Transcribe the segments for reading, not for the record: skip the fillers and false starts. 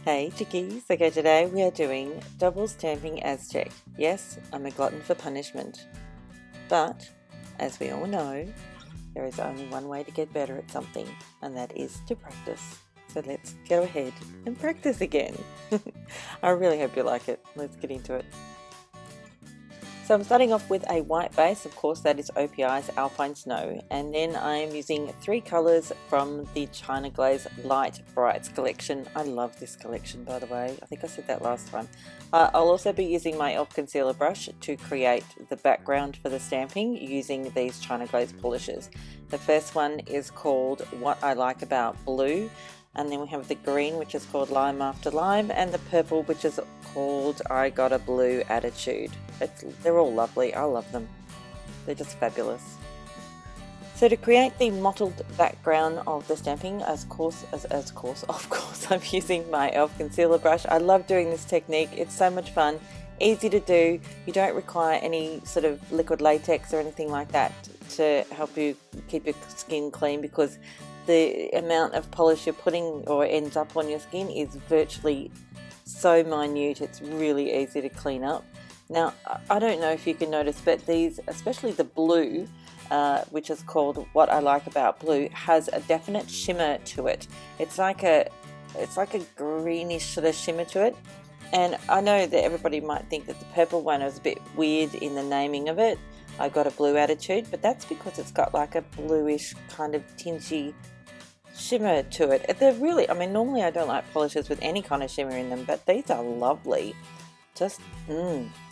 Hey chickies, okay, today we are doing double stamping Aztec. Yes, I'm a glutton for punishment, but as we all know, there is only one way to get better at something, and that is to practice. So let's go ahead and practice again. I really hope you like it. Let's get into it. So I'm starting off with a white base, of course that is OPI's Alpine Snow, and then I am using 3 colours from the China Glaze Lite Brites collection. I love this collection, by the way. I think I said that last time. I'll also be using my e.l.f. concealer brush to create the background for the stamping using these China Glaze polishes. The first one is called What I Like About Blue, and then we have the green, which is called Lime After Lime, and the purple, which is called I Got a Blue Attitude. They're all lovely. I love them. They're just fabulous. So to create the mottled background of the stamping, of course, I'm using my e.l.f. concealer brush. I love doing this technique. It's so much fun, easy to do. You don't require any sort of liquid latex or anything like that to help you keep your skin clean, because the amount of polish you're putting or ends up on your skin is virtually so minute. It's really easy to clean up. Now, I don't know if you can notice, but these, especially the blue, which is called What I Like About Blue, has a definite shimmer to it. It's like a greenish sort of shimmer to it. And I know that everybody might think that the purple one is a bit weird in the naming of it. I Got a Blue Attitude, but that's because it's got like a bluish kind of tingy shimmer to it. They're really, I mean, normally I don't like polishes with any kind of shimmer in them, but these are lovely. Just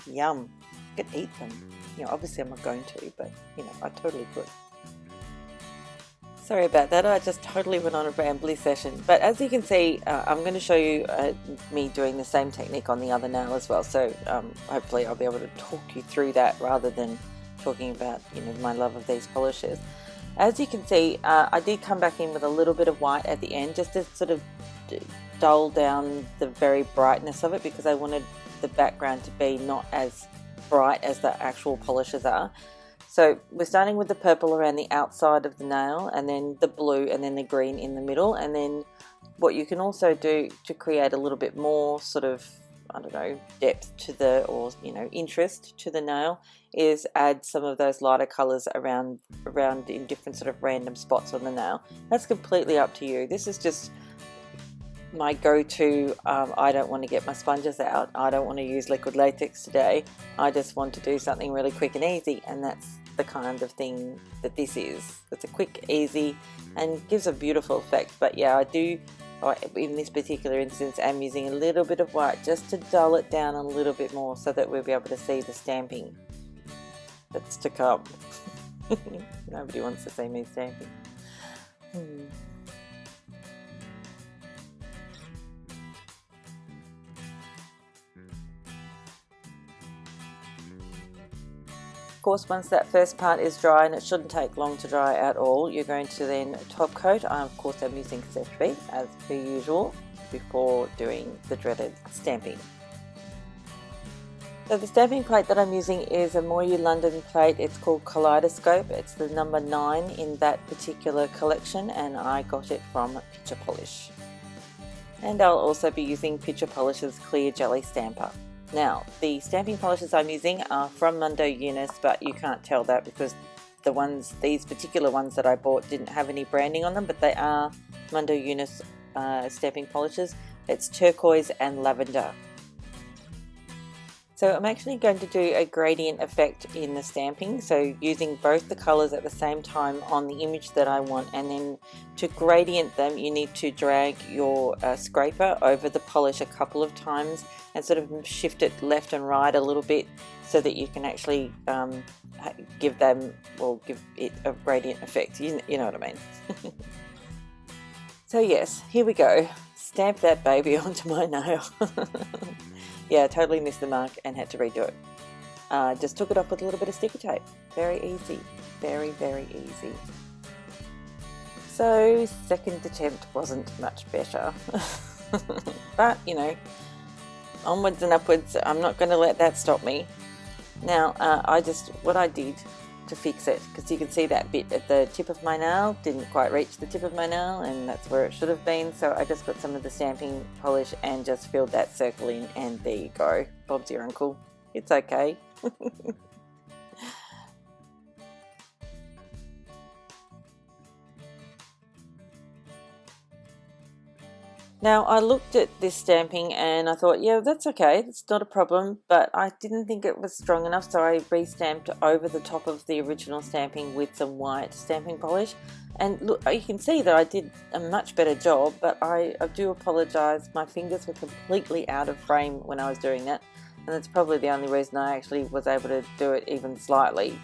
yum. I could eat them. You know, obviously I'm not going to, but you know, I totally could. Sorry about that, I just totally went on a rambly session. But as you can see, I'm going to show you me doing the same technique on the other nail as well. So hopefully I'll be able to talk you through that rather than talking about, you know, my love of these polishes. As you can see, I did come back in with a little bit of white at the end, just to sort of dull down the very brightness of it, because I wanted the background to be not as bright as the actual polishes are. So we're starting with the purple around the outside of the nail, and then the blue, and then the green in the middle. And then what you can also do to create a little bit more sort of, I don't know, depth to the, or you know, interest to the nail, is add some of those lighter colors around in different sort of random spots on the nail. That's completely up to you. This is just my go-to. I don't want to get my sponges out. I don't want to use liquid latex today. I just want to do something really quick and easy, and that's the kind of thing that this is. It's a quick, easy, and gives a beautiful effect. But yeah, I do, in this particular instance, I'm using a little bit of white just to dull it down a little bit more, so that we'll be able to see the stamping that's to come. Nobody wants to see me stamping. Of course, once that first part is dry, and it shouldn't take long to dry at all, you're going to then top coat. Of course, I'm using Seche Vite as per usual before doing the dreaded stamping. So the stamping plate that I'm using is a Moyu London plate. It's called Kaleidoscope. It's the number 9 in that particular collection, and I got it from Picture Polish. And I'll also be using Picture Polish's Clear Jelly Stamper. Now, the stamping polishes I'm using are from Mundo units, but you can't tell that because these particular ones that I bought didn't have any branding on them, but they are Mundo units stamping polishes. It's Turquoise and Lavender. So I'm actually going to do a gradient effect in the stamping, so using both the colors at the same time on the image that I want. And then to gradient them, you need to drag your scraper over the polish a couple of times and sort of shift it left and right a little bit, so that you can actually give it a gradient effect. You know what I mean. So yes, here we go. Stamp that baby onto my nail. Yeah, I totally missed the mark and had to redo it. Just took it off with a little bit of sticker tape. Very easy. Very, very easy. So, second attempt wasn't much better. But, you know, onwards and upwards. I'm not going to let that stop me. Now, what I did to fix it, because you can see that bit at the tip of my nail didn't quite reach the tip of my nail, and that's where it should have been. So I just got some of the stamping polish and just filled that circle in, and there you go. Bob's your uncle. It's okay. Now, I looked at this stamping and I thought, yeah, that's okay, that's not a problem, but I didn't think it was strong enough, so I re-stamped over the top of the original stamping with some white stamping polish. And look, you can see that I did a much better job, but I do apologise, my fingers were completely out of frame when I was doing that, and that's probably the only reason I actually was able to do it even slightly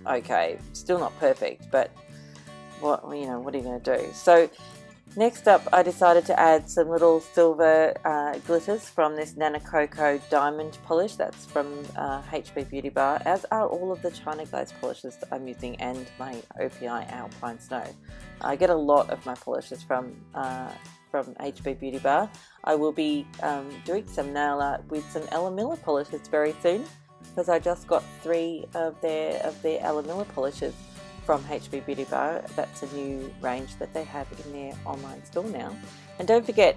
okay. Still not perfect, but what are you going to do? So next up, I decided to add some little silver glitters from this Nana Coco diamond polish. That's from HB Beauty Bar, as are all of the China Glaze polishes that I'm using, and my OPI Alpine Snow. I get a lot of my polishes from HB Beauty Bar. I will be doing some nail art with some Ella Miller polishes very soon, because I just got 3 of their Ella Miller polishes from HB Beauty Bar. That's a new range that they have in their online store now. And don't forget,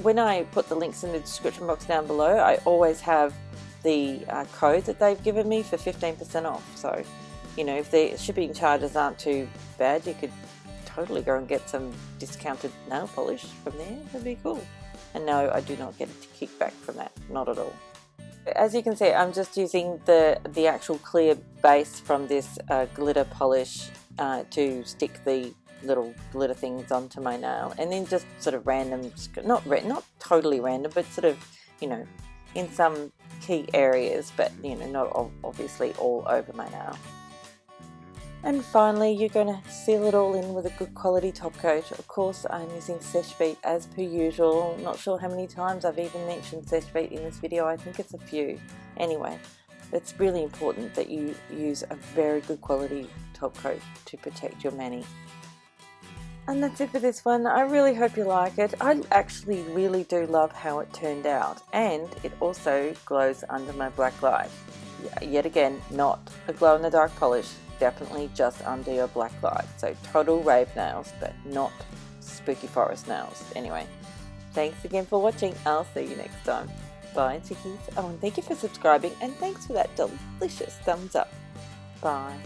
when I put the links in the description box down below, I always have the code that they've given me for 15% off. So, if the shipping charges aren't too bad, you could totally go and get some discounted nail polish from there. That'd be cool. And no, I do not get a kickback from that, not at all. As you can see, I'm just using the actual clear base from this glitter polish to stick the little glitter things onto my nail, and then just sort of random, not totally random, but sort of, in some key areas, but not obviously all over my nail. And finally, you're going to seal it all in with a good quality top coat. Of course, I'm using Seche Vite as per usual. Not sure how many times I've even mentioned Seche Vite in this video. I think it's a few. Anyway, it's really important that you use a very good quality top coat to protect your mani. And that's it for this one. I really hope you like it. I actually really do love how it turned out, and it also glows under my black light. Yet again, not a glow in the dark polish. Definitely just under your black light. So total rave nails, but not spooky forest nails. Anyway, thanks again for watching. I'll see you next time. Bye, chickies. Oh, and thank you for subscribing, and thanks for that delicious thumbs up. Bye.